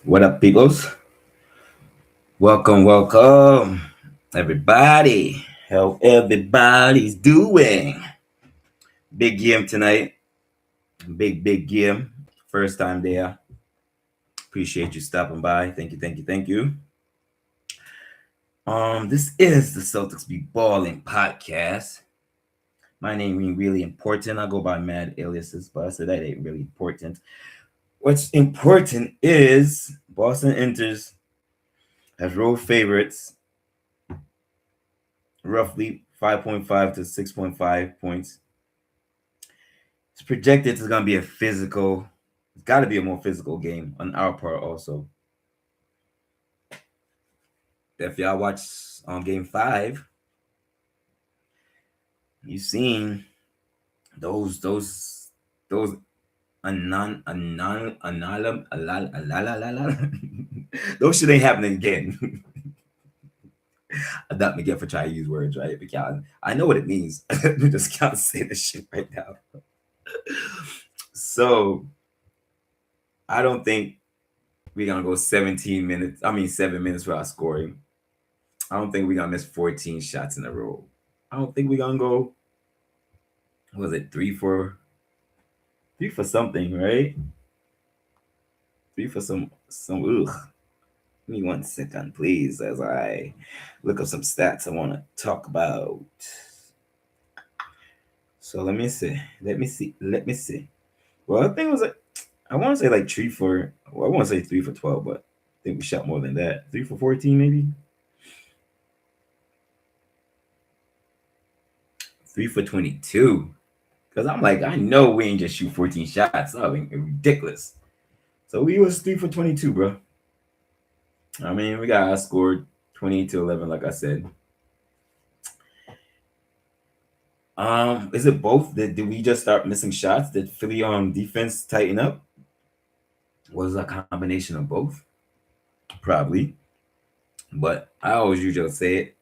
What up, peoples? Welcome, everybody. How everybody's doing? Big game tonight. Big game. First time there. Appreciate you stopping by. Thank you. This is the Celtics Be Balling podcast. My name ain't really important. I go by mad aliases, but I said that ain't really important. What's important is Boston enters as road favorites roughly 5.5 to 6.5 points. It's projected it's going to be a physical, it's got to be a more physical game on our part also. If y'all watch on game 5, you've seen those those shit ain't happening again. Adopt me again for trying to use words, right? Because I know what it means. I just can't say this shit right now. So I don't think we're gonna go 17 minutes. 7 minutes without scoring. I don't think we're gonna miss 14 shots in a row. I don't think we're gonna go. What was it 3 for something, right? 3 for some. Ugh. Give me 1 second, please, as I look up some stats I want to talk about. So let me see. Well, I think it was like I want to say like 3 for. Well, I want to say 3 for 12, but I think we shot more than that. 3 for 14, maybe. 3 for 22. Because I'm like, I know we ain't just shoot 14 shots. That would be ridiculous. So we was 3 for 22, bro. I mean, we got outscored 20-11, like I said. Is it both? Did we just start missing shots? Did Philly on defense tighten up? Was it a combination of both? Probably. But I always usually say it.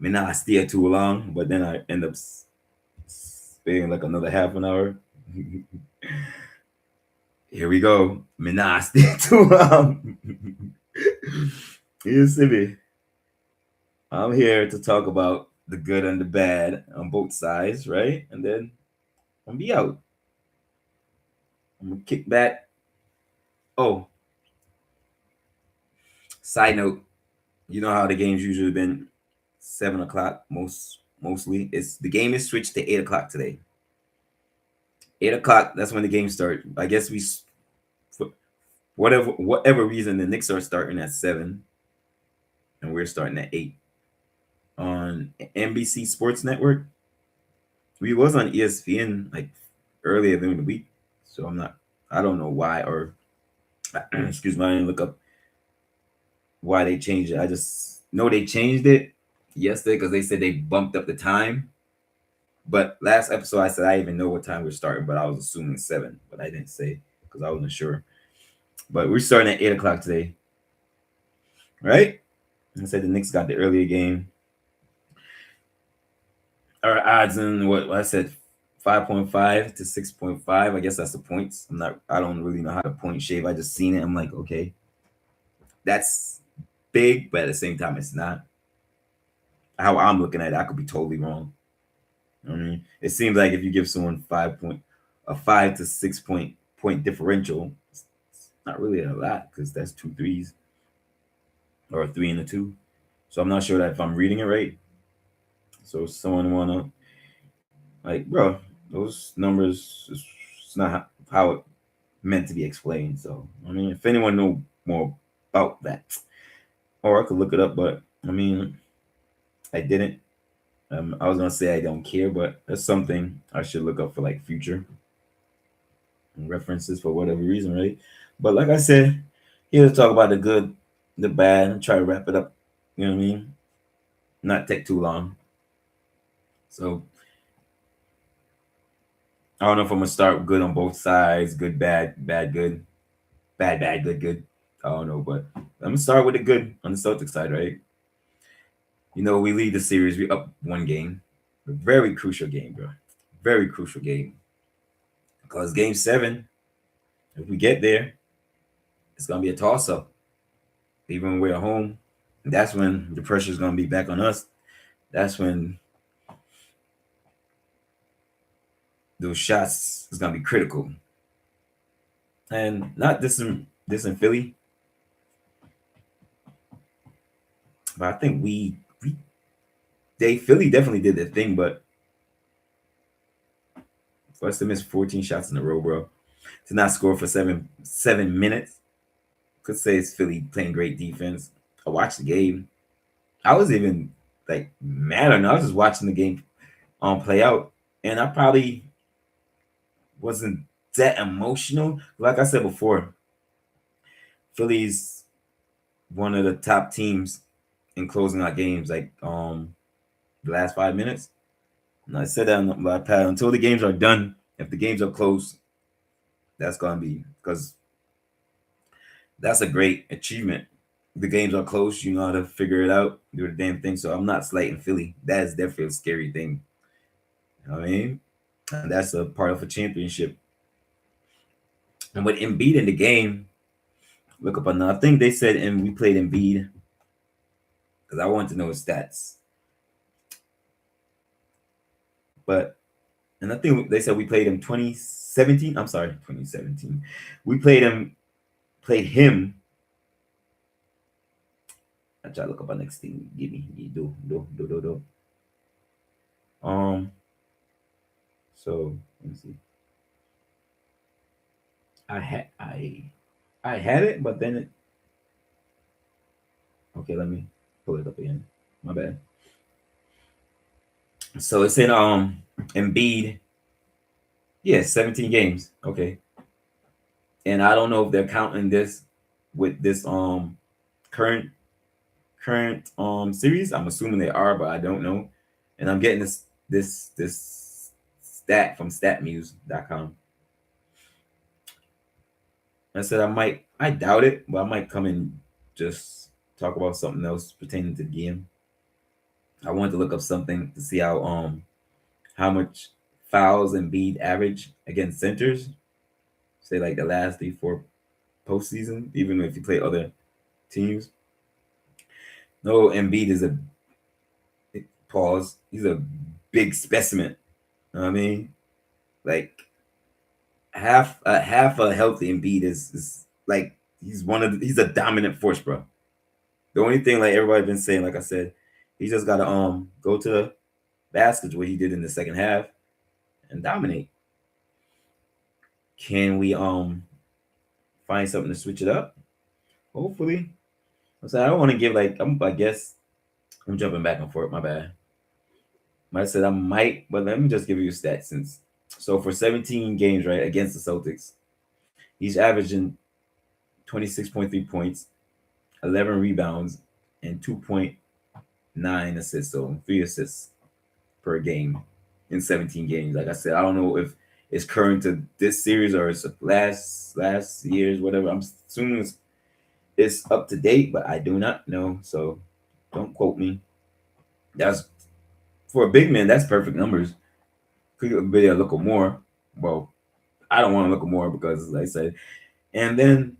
I mean, I steer too long, but then I end up staying like another half an hour. Here we go. I mean, I steer too long. You see me? I'm here to talk about the good and the bad on both sides, right? And then I'm be out. I'm gonna kick back. Oh, side note, you know how the game's usually been 7 o'clock mostly. It's the game is switched to 8 o'clock today. 8 o'clock, that's when the game starts. I guess for whatever reason the Knicks are starting at 7 and we're starting at 8 on NBC Sports Network. We was on ESPN like earlier in the week, so I don't know why, or excuse me, I didn't look up why they changed it. I just know they changed it yesterday because they said they bumped up the time. But last episode I said I didn't even know what time we're starting, but I was assuming 7, but I didn't say because I wasn't sure. But we're starting at 8 o'clock today, right? I said the Knicks got the earlier game. Our odds in what I said 5.5 to 6.5. I guess that's the points. I don't really know how to point shave. I just seen it. I'm like, okay, that's big, but at the same time, it's not. How I'm looking at it, I could be totally wrong. I mean, it seems like if you give someone 5 to 6 point differential, it's not really a lot because that's 2 threes or a 3 and a 2. So I'm not sure that if I'm reading it right. So someone wanna like, bro, those numbers it's not how it meant to be explained. So I mean, if anyone know more about that, or I could look it up, but I mean, I didn't. I was gonna say I don't care, but that's something I should look up for like future references for whatever reason, right? But like I said, here to talk about the good, the bad, and try to wrap it up. You know what I mean? Not take too long. So I don't know if I'm gonna start good on both sides, good, bad, bad, good, bad, good, good. I don't know, but I'm gonna start with the good on the Celtics side, right? You know, we lead the series. We up 1 game. A very crucial game, bro. Very crucial game. Because game 7, if we get there, it's gonna be a toss-up. even when we're at home. That's when the pressure is gonna be back on us. That's when those shots is gonna be critical. And not this in Philly, but I think we they Philly definitely did their thing, but for us to miss 14 shots in a row, bro, to not score for 7 minutes, could say it's Philly playing great defense. I watched the game. I was even like mad or not. I was just watching the game play out, and I probably wasn't that emotional. Like I said before, Philly's one of the top teams in closing out games, like the last 5 minutes. And I said that on my pad until the games are done. If the games are close, that's gonna be because that's a great achievement. The games are close, you know how to figure it out, do the damn thing. So I'm not slighting Philly. That is definitely a scary thing. You know what I mean? And that's a part of a championship. And with Embiid in the game, look up on. I think they said, and we played Embiid because I wanted to know his stats. But and I think they said we played him 2017. I'm sorry, 2017. We played him. I try to look up our next thing. Give me do. So let me see. I had it, but then okay, let me pull it up again. My bad. So it's in Embiid. Yeah, 17 games. Okay. And I don't know if they're counting this with this current series. I'm assuming they are, but I don't know. And I'm getting this stat from statmuse.com. I said I doubt it, but I might come and just talk about something else pertaining to the game. I wanted to look up something to see how much fouls Embiid average against centers. Say like the last 3-4 postseason, even if you play other teams. No, Embiid is a pause. He's a big specimen. You know what I mean? Like half a healthy Embiid is like he's a dominant force, bro. The only thing like everybody been saying, like I said, he just gotta go to the baskets what he did in the second half and dominate. Can we find something to switch it up? Hopefully. I don't want to give like I guess I'm jumping back and forth. My bad. I said I might, but let me just give you a stat since. So for 17 games, right, against the Celtics, he's averaging 26.3 points, 11 rebounds, and 2.9 assists. So 3 assists per game in 17 games. Like I said, I don't know if it's current to this series or it's last year's, whatever. I'm assuming it's up to date, but I do not know. So don't quote me. That's for a big man, that's perfect numbers. Could be a little more. Well, I don't want to look at more because, like I said, and then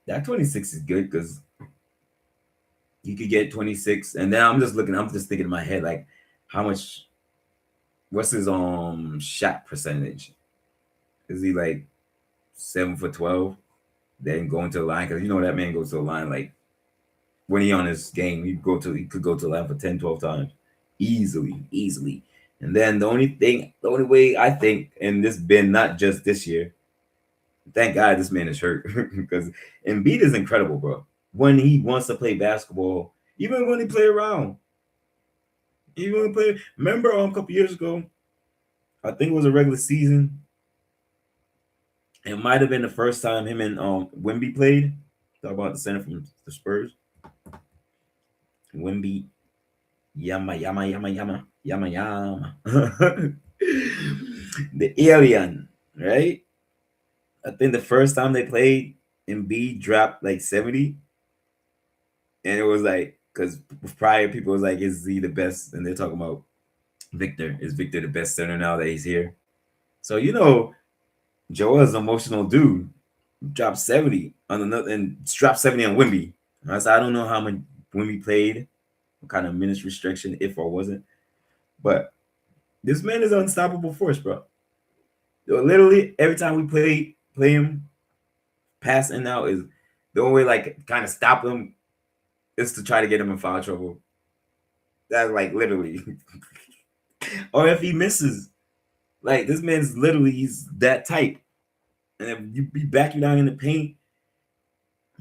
that 26 is good because you could get 26, and then I'm just thinking in my head like how much. What's his shot percentage? Is he like 7 for 12? Then going to the line because you know that man goes to the line like when he on his game, he could go to the line for 10, 12 times. Easily. And then the only way I think, and this been not just this year, thank God this man is hurt because Embiid is incredible, bro. When he wants to play basketball, even when he play around, remember a couple years ago, I think it was a regular season. It might have been the first time him and Wemby played. Talk about the center from the Spurs. Wemby, yama. The alien, right? I think the first time they played, Embiid dropped like 70, and it was like because prior people was like, "Is he the best?" And they're talking about Victor. Is Victor the best center now that he's here? So you know Joel is an emotional dude. Dropped 70 on another and dropped 70 on Wimby. I don't know how much Wimby played, what kind of minutes restriction, if or wasn't. But this man is an unstoppable force, bro. Literally, every time we play him, passing out is the only way like kind of stop him is to try to get him in foul trouble. That's like literally. Or if he misses, like this man's literally he's that type. And if you be backing down in the paint,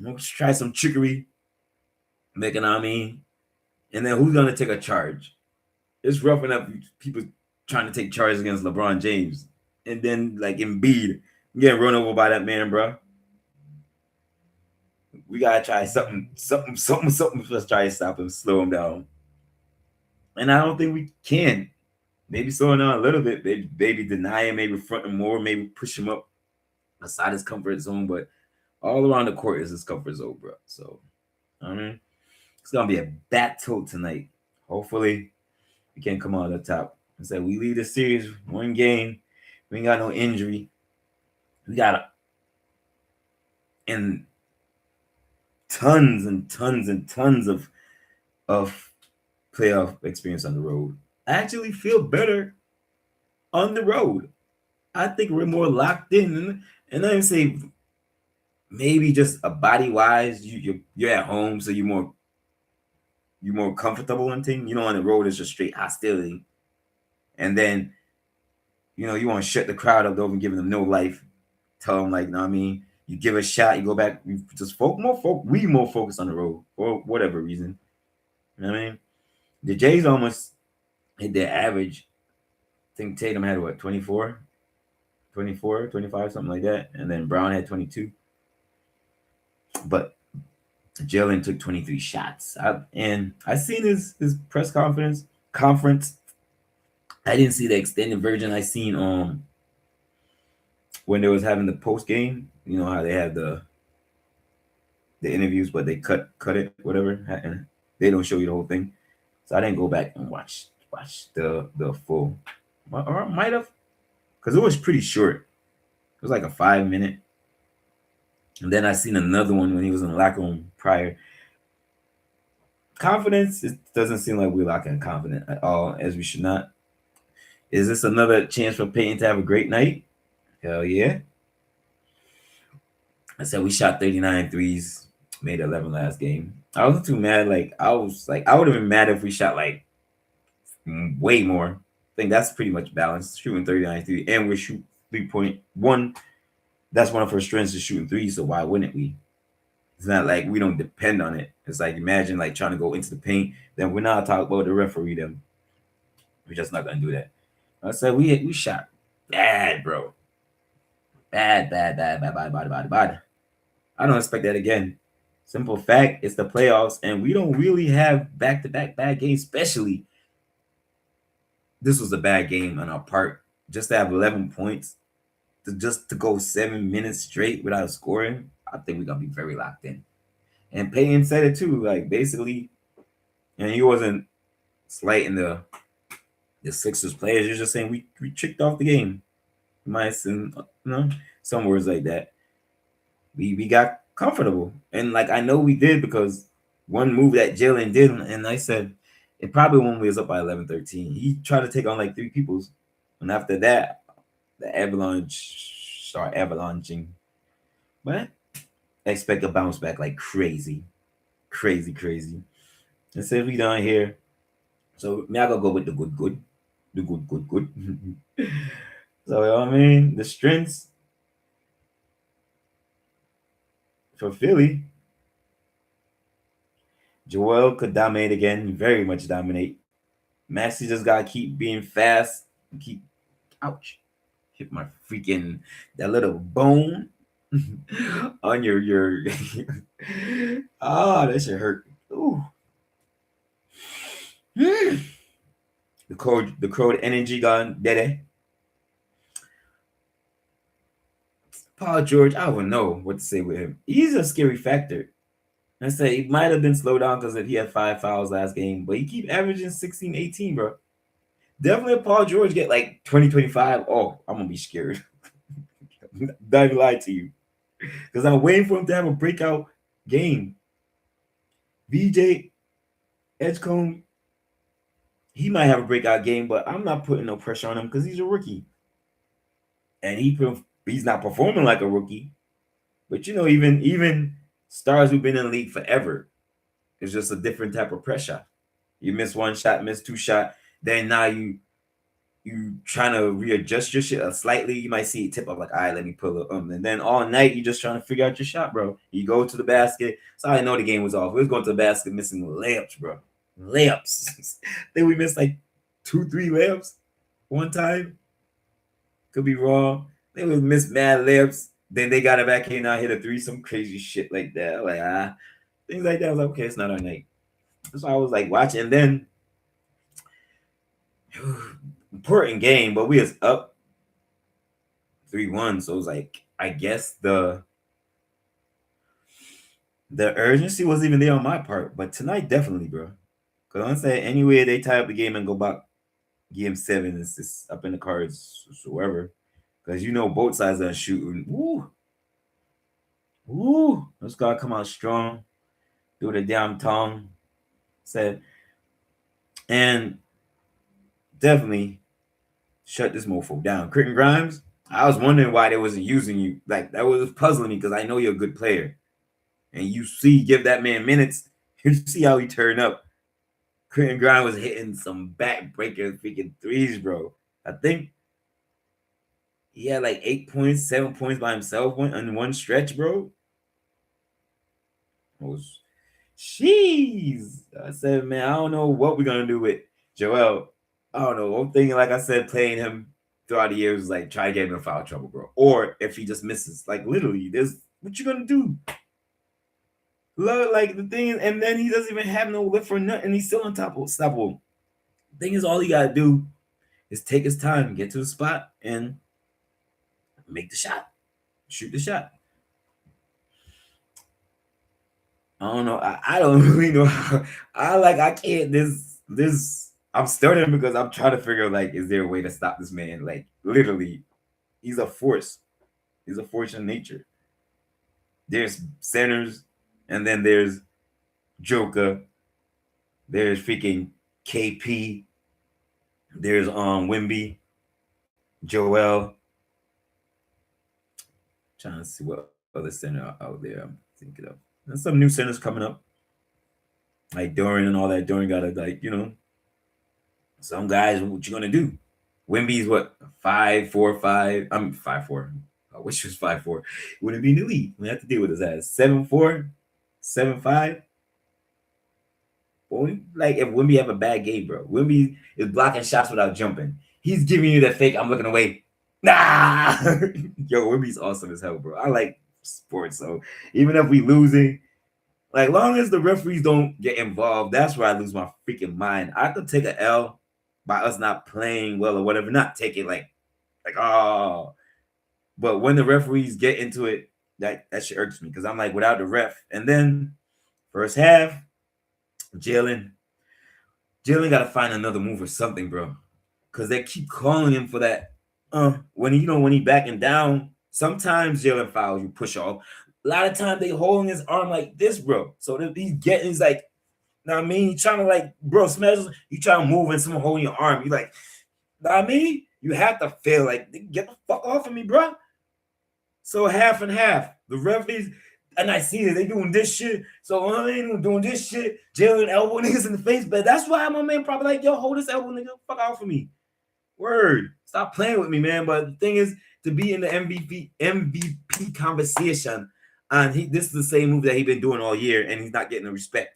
let's try some trickery, making I mean, and then who's gonna take a charge? It's rough enough people trying to take charges against LeBron James, and then like Embiid getting run over by that man, bro. We gotta try something. Let's try to stop him, slow him down. And I don't think we can. Maybe slow him down a little bit, maybe deny him, maybe front him more, maybe push him up outside his comfort zone. But all around the court is his comfort zone, bro. So I mean, it's gonna be a battle tonight. Hopefully, we can come out on the top. I said we lead the series one game. We ain't got no injury. We got and tons and tons and tons of playoff experience on the road. I actually feel better on the road. I think we're more locked in, and I even say maybe just a body wise, you're at home, so you're more comfortable in thing. You know, on the road it's just straight hostility, and then you want to shut the crowd up, don't even giving them no life. Tell them like, I mean, you give a shot, you go back. We just we more focused on the road for whatever reason. You know what I mean? The Jays almost hit their average. I think Tatum had what 24, 25, something like that, and then Brown had 22. But Jaylen took 23 shots. And I seen his press conference. I didn't see the extended version. I seen when they was having the post game. You know how they have the interviews, but they cut it, whatever. And they don't show you the whole thing. So I didn't go back and watch the full. Or I might have, because it was pretty short. It was like a 5-minute. And then I seen another one when he was in the locker room prior. Confidence, it doesn't seem like we're lacking confident at all, as we should not. Is this another chance for Peyton to have a great night? Hell yeah. I said we shot 39 threes, made 11 last game. I wasn't too mad. I would have been mad if we shot like way more. I think that's pretty much balanced. Shooting 39 threes, and we shoot 3.1. That's one of our strengths is shooting threes, so why wouldn't we? It's not like we don't depend on it. It's like imagine like trying to go into the paint. Then we're not talking about the referee. Then we're just not gonna do that. I said we shot bad, bro. Bad. I don't expect that again. Simple fact, it's the playoffs, and we don't really have back-to-back bad games. Especially, this was a bad game on our part. Just to have 11 points, to go 7 minutes straight without scoring, I think we're gonna be very locked in. And Payton said it too, like basically, and he wasn't slighting the Sixers players. You're just saying we tricked off the game. Mice and some words like that. We got comfortable, and like I know we did because one move that Jaylen did, and I said it probably when we was up by 11-13. He tried to take on like 3 people's, and after that, the Avalanche start avalanching. But I expect a bounce back like crazy. And say we down here. So me I gotta go with the good. The good. So you know what I mean? The strengths for Philly. Joel could dominate again, very much dominate. Maxey just gotta keep being fast. Keep ouch. Hit my freaking that little bone on your that should hurt. Ooh. The code energy gone dead. Paul George, I don't know what to say with him. He's a scary factor. I say he might have been slowed down because he had 5 fouls last game, but he keep averaging 16, 18, bro. Definitely if Paul George get like 20, 25, oh, I'm gonna be scared. Not even lie to you. Because I'm waiting for him to have a breakout game. VJ Edgecombe, he might have a breakout game, but I'm not putting no pressure on him because he's a rookie. And he's not performing like a rookie. But even stars who've been in the league forever, it's just a different type of pressure. You miss one shot, miss two shot, then now you trying to readjust your shit slightly. You might see it tip up like, all right, let me pull it. And then all night you just trying to figure out your shot, bro. You go to the basket. So I know the game was off. We was going to the basket missing layups, bro. Layups. I think we missed like 2-3 layups one time. Could be wrong. They would miss mad layups. Then they got it back in. I hit a three, some crazy shit like that. Like things like that. I was like, okay, it's not our night. So I was like watching, and then important game, but we was up 3-1. So it was like, I guess the urgency wasn't even there on my part. But tonight, definitely, bro. Because I'm saying anyway, they tie up the game and go back game 7. It's just up in the cards, whatsoever. Because both sides are shooting. Woo. Let's gotta come out strong. Do the damn tongue. Said. And definitely shut this mofo down. Critton Grimes, I was wondering why they wasn't using you. Like, that was puzzling me because I know you're a good player. And you give that man minutes, you see how he turned up. Critton Grimes was hitting some back-breaker freaking threes, bro. I think he had like 8 points, 7 points by himself in one stretch, bro. Jeez. I said, man, I don't know what we're going to do with Joel. I don't know. I'm thinking, like I said, playing him throughout the years was like, try to get him in foul trouble, bro. Or if he just misses. Like, literally, what you going to do? Like, the thing is, and then he doesn't even have no lift or nothing. He's still on top of stoppable. The thing is, all he got to do is take his time, get to the spot, and make the shot. Shoot the shot. I don't know. I don't really know how. I can't. I'm starting because I'm trying to figure out, like, is there a way to stop this man? Like, literally, he's a force. He's a force in nature. There's centers, and then there's Joker. There's freaking KP. There's Wimby, Joel. Trying to see what other center out there I'm thinking of. There's some new centers coming up, like Dorian and all that. Dorian got to, like, some guys. What you gonna do? Wimby's what, 5'4", 5. I'm 5'4". I wish he was 5'4". Wouldn't be in the league. We have to deal with his ass. 7'4", 7'5". Boy, like, if Wimby have a bad game, bro. Wimby is blocking shots without jumping. He's giving you that fake, I'm looking away. Nah. Yo, Wimby's awesome as hell, bro. I like sports, so even if we losing, like, long as the referees don't get involved, that's where I lose my freaking mind. I could take an L by us not playing well or whatever, not take it like oh. But when the referees get into it, that shit irks me because I'm like, without the ref. And then first half, Jaylen got to find another move or something, bro, because they keep calling him for that. When he backing down, sometimes Jaylen fouls, you push off. A lot of times they holding his arm like this, bro. So he's like, know what I mean? You trying to, like, bro, smash, you trying to move and someone holding your arm. You like, know what I mean? You have to feel like, get the fuck off of me, bro. So half and half. The referees, and I see that they doing this shit. So they doing this shit. Jaylen elbow niggas in the face. But that's why my man probably like, yo, hold this elbow nigga, fuck off of me. Word. Stop playing with me, man. But the thing is, to be in the MVP conversation, and this is the same move that he's been doing all year, and he's not getting the respect.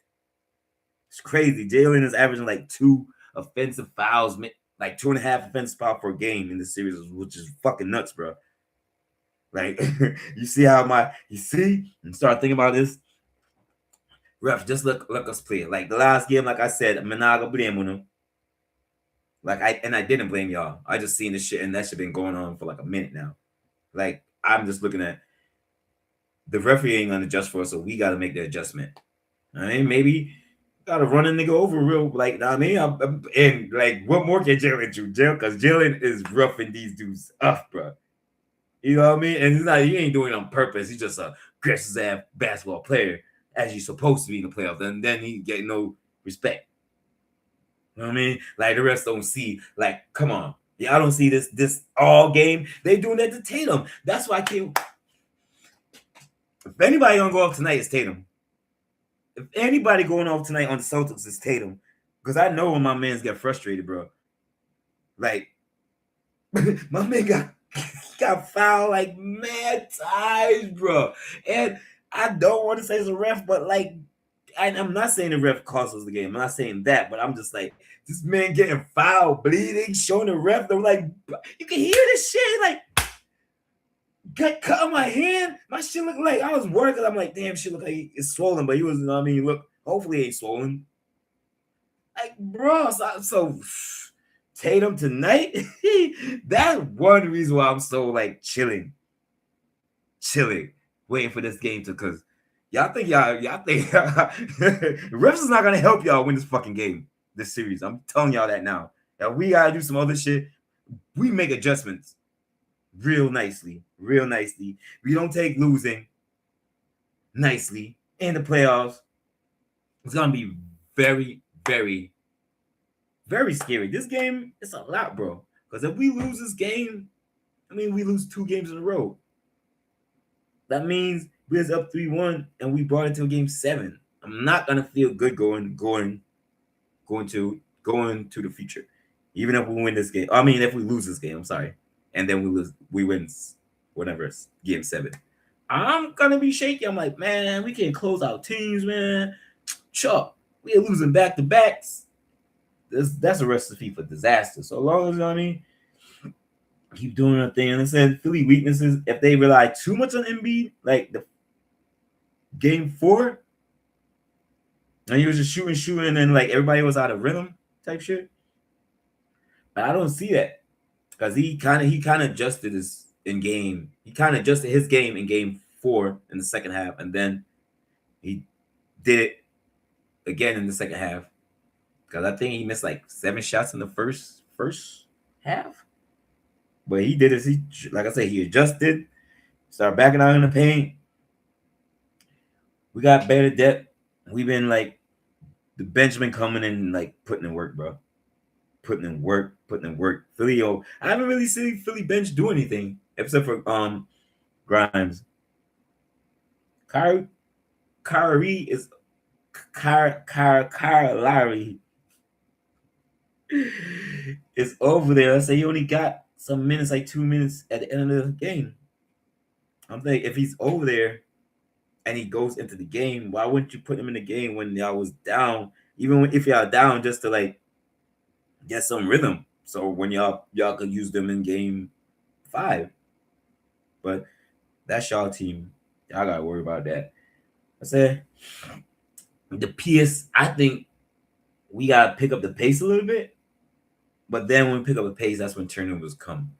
It's crazy. Jaylen is averaging like 2 offensive fouls, like 2.5 offensive fouls per game in the series, which is fucking nuts, bro. Like, you see and start thinking about this. Ref, just look us play. Like, the last game, like I said, Menaga blame on him. Like, I didn't blame y'all. I just seen this shit, and that shit been going on for like a minute now. Like, I'm just looking at the referee ain't gonna adjust for us, so we gotta make the adjustment. I mean, maybe gotta run a nigga over real, like, I mean, and like, what more can Jaylen do? Because Jaylen is roughing these dudes up, bro. You know what I mean? And he ain't doing it on purpose. He's just a aggressive ass basketball player, as you're supposed to be in the playoffs. And then he get no respect. You know what I mean? Like the rest don't see. Like, come on. Y'all don't see this all game. They doing that to Tatum. That's why I can't. If anybody gonna go off tonight, it's Tatum. If anybody going off tonight on the Celtics, it's Tatum. Because I know when my mans get frustrated, bro. Like, my man got fouled like mad times, bro. And I don't want to say it's a ref, but like, I'm not saying the ref cost us the game. I'm not saying that, but I'm just like, this man getting fouled, bleeding, showing the ref. I'm like, you can hear this shit. Like, got cut on my hand. My shit look like I was worried because I'm like, damn, shit look like it's swollen, but he was, you know what I mean? Look, hopefully it ain't swollen. Like, bro, so Tatum tonight, that's one reason why I'm so like chilling, waiting for this game to, because y'all think refs is not gonna help y'all win this fucking game, this series. I'm telling y'all that now. Now we gotta do some other shit. We make adjustments real nicely. We don't take losing nicely in the playoffs. It's gonna be very, very, very scary. This game, it's a lot, bro. Because if we lose this game, I mean, we lose 2 games in a row. That means we was up 3-1 and we brought it to game 7. I'm not gonna feel good going to the future. Even if we win this game. I mean, if we lose this game, I'm sorry. And then we win whatever, game 7. I'm gonna be shaky. I'm like, man, we can't close out teams, man. Chuck, we are losing back-to-backs. That's a recipe for disaster. So long as, you know what I mean, keep doing their thing. And I said Philly weaknesses, if they rely too much on Embiid, like the game 4, and he was just shooting, and like everybody was out of rhythm type shit. But I don't see that. Because he kind of adjusted his game. He kind of adjusted his game in game 4 in the second half, and then he did it again in the second half. Because I think he missed like 7 shots in the first half. But he did it. Like I said, he adjusted, started backing out in the paint. We got better depth. We've been like the bench been coming in, like putting in work, bro. Putting in work. Philly, I haven't really seen Philly bench do anything except for Grimes. Kyrie is Larry is over there. I say he only got some minutes, like 2 minutes at the end of the game. I'm thinking if he's over there and he goes into the game, why wouldn't you put him in the game when y'all was down? Even if y'all down, just to like get some rhythm. So when y'all could use them in game 5. But that's y'all team. Y'all gotta worry about that. I said the PS, I think we gotta pick up the pace a little bit. But then when we pick up the pace, that's when turnovers come.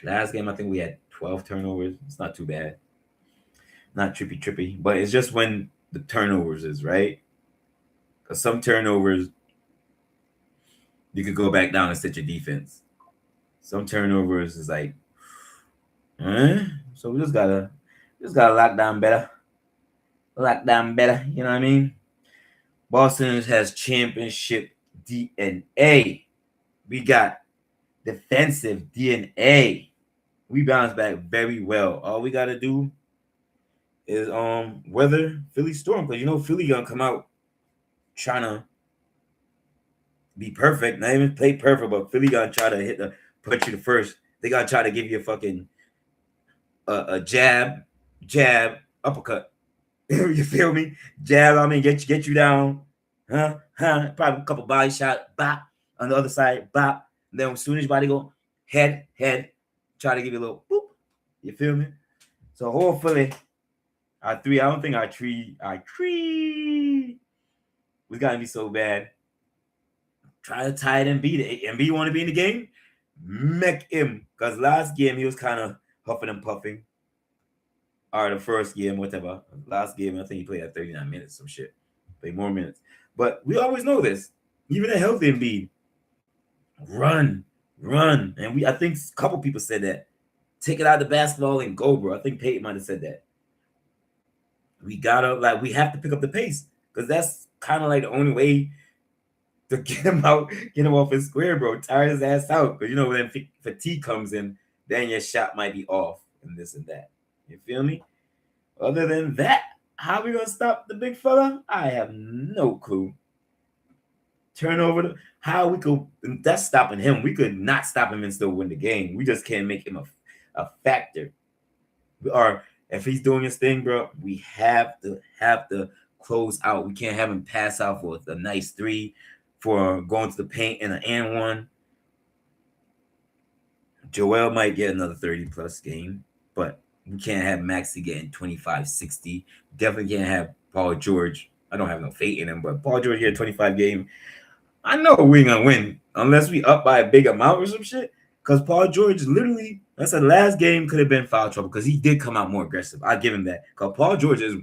Last game, I think we had 12 turnovers. It's not too bad. Not trippy. But it's just when the turnovers is, right? Because some turnovers, you could go back down and set your defense. Some turnovers is like, so we just gotta lock down better. You know what I mean? Boston has championship DNA. We got defensive DNA. We bounce back very well. All we gotta do is weather Philly storm, because you know Philly gonna come out trying to be perfect. Not even play perfect, but Philly gonna try to put you the first. They gotta try to give you a fucking a jab, uppercut. You feel me? Jab, I mean, get you down. Probably a couple body shot, bop. On the other side, bop. And then as soon as your body go, head, try to give you a little boop. You feel me? So hopefully, our 3, I don't think our tree was gonna be so bad. Try to tie it and beat it. Embiid want to be in the game? Make him. Because last game, he was kind of huffing and puffing. Or the first game, whatever. Last game, I think he played at 39 minutes, some shit. Played more minutes. But we always know this. Even a healthy Embiid. Run. And I think a couple people said that Take it out of the basketball and go, bro. I think Peyton might have said that. We have to pick up the pace because that's kind of like the only way to get him out, get him off his square, bro. Tire his ass out. Because, when fatigue comes in, then your shot might be off and this and that. You feel me? Other than that, how we going to stop the big fella? I have no clue. Turnover, how we could, that's stopping him. We could not stop him and still win the game. We just can't make him a factor. Or if he's doing his thing, bro, we have to close out. We can't have him pass out for a nice 3 for going to the paint and an and one. Joel might get another 30-plus game, but we can't have Maxey getting 25, 60. Definitely can't have Paul George. I don't have no faith in him, but Paul George get a 25 game. I know we ain't gonna win unless we up by a big amount or some shit. Because Paul George literally, that's the last game could have been foul trouble because he did come out more aggressive. I give him that. Because Paul George is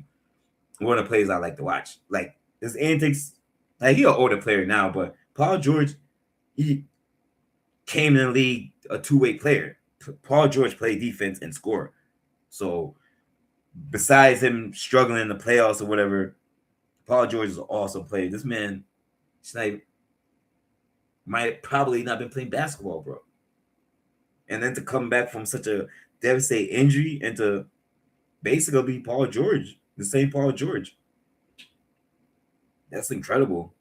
one of the players I like to watch. Like his antics, like he's an older player now, but Paul George, he came in the league a two-way player. Paul George played defense and score. So besides him struggling in the playoffs or whatever, Paul George is an awesome player. This man, might probably not been playing basketball, bro. And then to come back from such a devastating injury and to basically be Paul George, the same Paul George. That's incredible.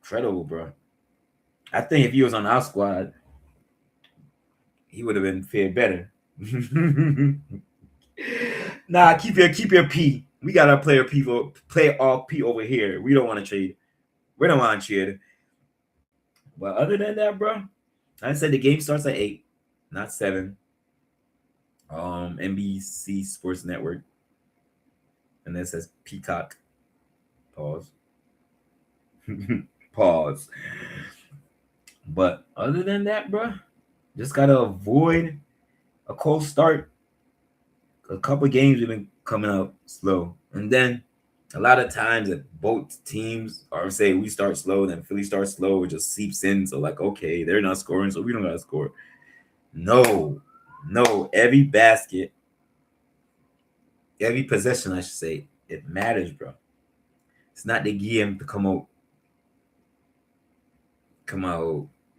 Incredible, bro. I think if he was on our squad, he would have been fared better. Nah, keep your P. We got our player all P over here. We don't want to trade. We don't want to trade. But other than that, bro, I said the game starts at 8, not 7. NBC Sports Network. And then it says Peacock. Pause. Pause. But other than that, bro, just gotta avoid a cold start. A couple games have been coming out slow. And then a lot of times if both teams or say we start slow, then Philly starts slow, it just seeps in. So like, okay, they're not scoring, so we don't gotta score. No, every basket, every possession, I should say, it matters, bro. It's not the game to come out.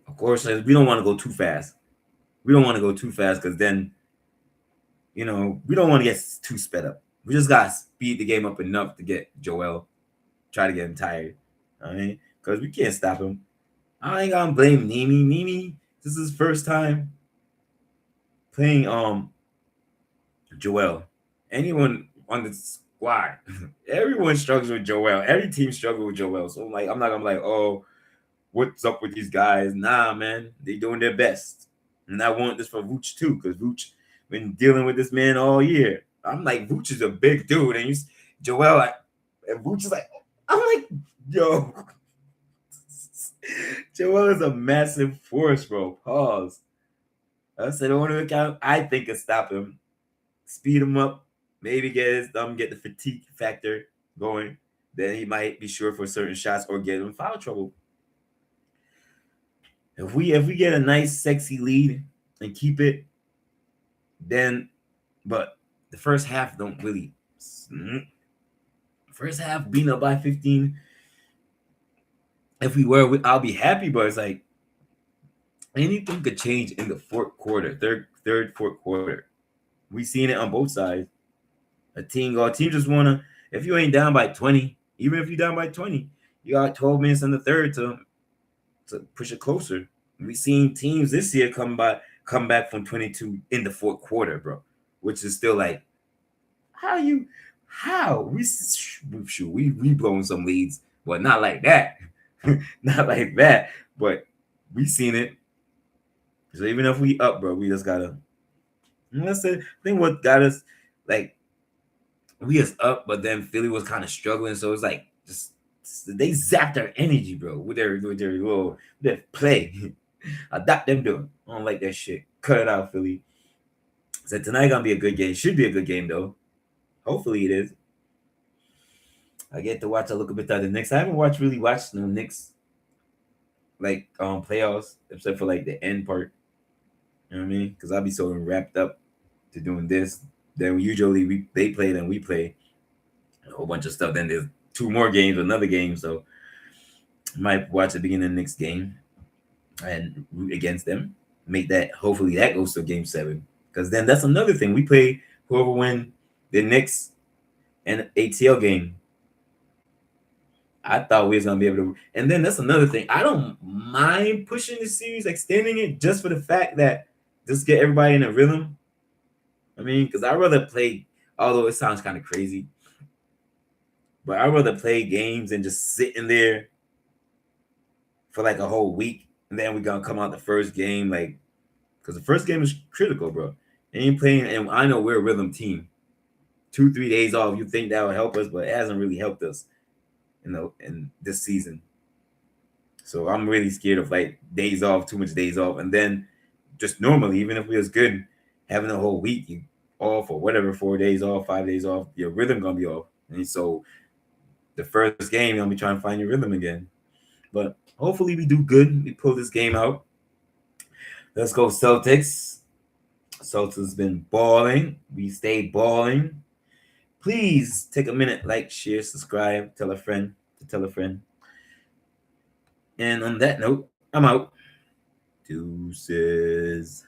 Of course, we don't want to go too fast. We don't want to go too fast because then, we don't want to get too sped up. We just got to speed the game up enough to get Joel, try to get him tired. I mean, because we can't stop him. I ain't going to blame Nimi. Nimi, this is his first time playing Joel. Anyone on the squad, everyone struggles with Joel. Every team struggles with Joel. So I'm not going to be like, oh, what's up with these guys? Nah, man, they doing their best. And I want this for Vooch too, because Vooch been dealing with this man all year. I'm like, Vooch is a big dude, and Joel, and Vooch is like, I'm like, yo, Joel is a massive force, bro. Pause. I said the only account I think can stop him, speed him up, maybe get his get the fatigue factor going. Then he might be sure for certain shots or get him in foul trouble. If we get a nice sexy lead and keep it, then but the first half don't really. First half being up by 15. If we were, I'll be happy, but it's like anything could change in the fourth quarter, fourth quarter. We seen it on both sides. A team just wanna. If you ain't down by 20, even if you're down by 20, you got 12 minutes in the third to push it closer. We seen teams this year come back from 22 in the fourth quarter, bro, which is still like, how we blowing some leads, but not like that, not like that. But we seen it. So even if we up, bro, we just gotta. That's the thing. What got us like we is up, but then Philly was kind of struggling, so it's like just they zapped our energy, bro, with their little play. Adopt them doing. I don't like that shit. Cut it out, Philly. So tonight gonna be a good game. Should be a good game though. Hopefully it is. I get to watch a little bit of the Knicks. I haven't really watched no Knicks like playoffs except for like the end part. You know what I mean? Because I'll be so wrapped up to doing this. Then usually they play, then we play a whole bunch of stuff. Then there's two more games, another game. So I might watch the beginning of the next game and root against them. Make that hopefully that goes to game 7. Because then that's another thing. We play whoever win the next and ATL game. I thought we was gonna be able to, and then that's another thing. I don't mind pushing the series, extending it, just for the fact that just get everybody in a rhythm. I mean, because I'd rather play, although it sounds kind of crazy, but I'd rather play games and just sit in there for like a whole week, and then we're gonna come out the first game, like, because the first game is critical, bro. And you playing, and I know we're a rhythm team. 2-3 days off, you think that will help us, but it hasn't really helped us in this season. So I'm really scared of like days off, too much days off, and then just normally, even if we was good, having a whole week off or whatever, 4 days off, 5 days off, your rhythm gonna be off, and so the first game you're gonna be trying to find your rhythm again. But hopefully we do good. We pull this game out. Let's go Celtics. Celtics has been balling. We stay balling. Please take a minute, like, share, subscribe, tell a friend to tell a friend. And on that note, I'm out. Deuces.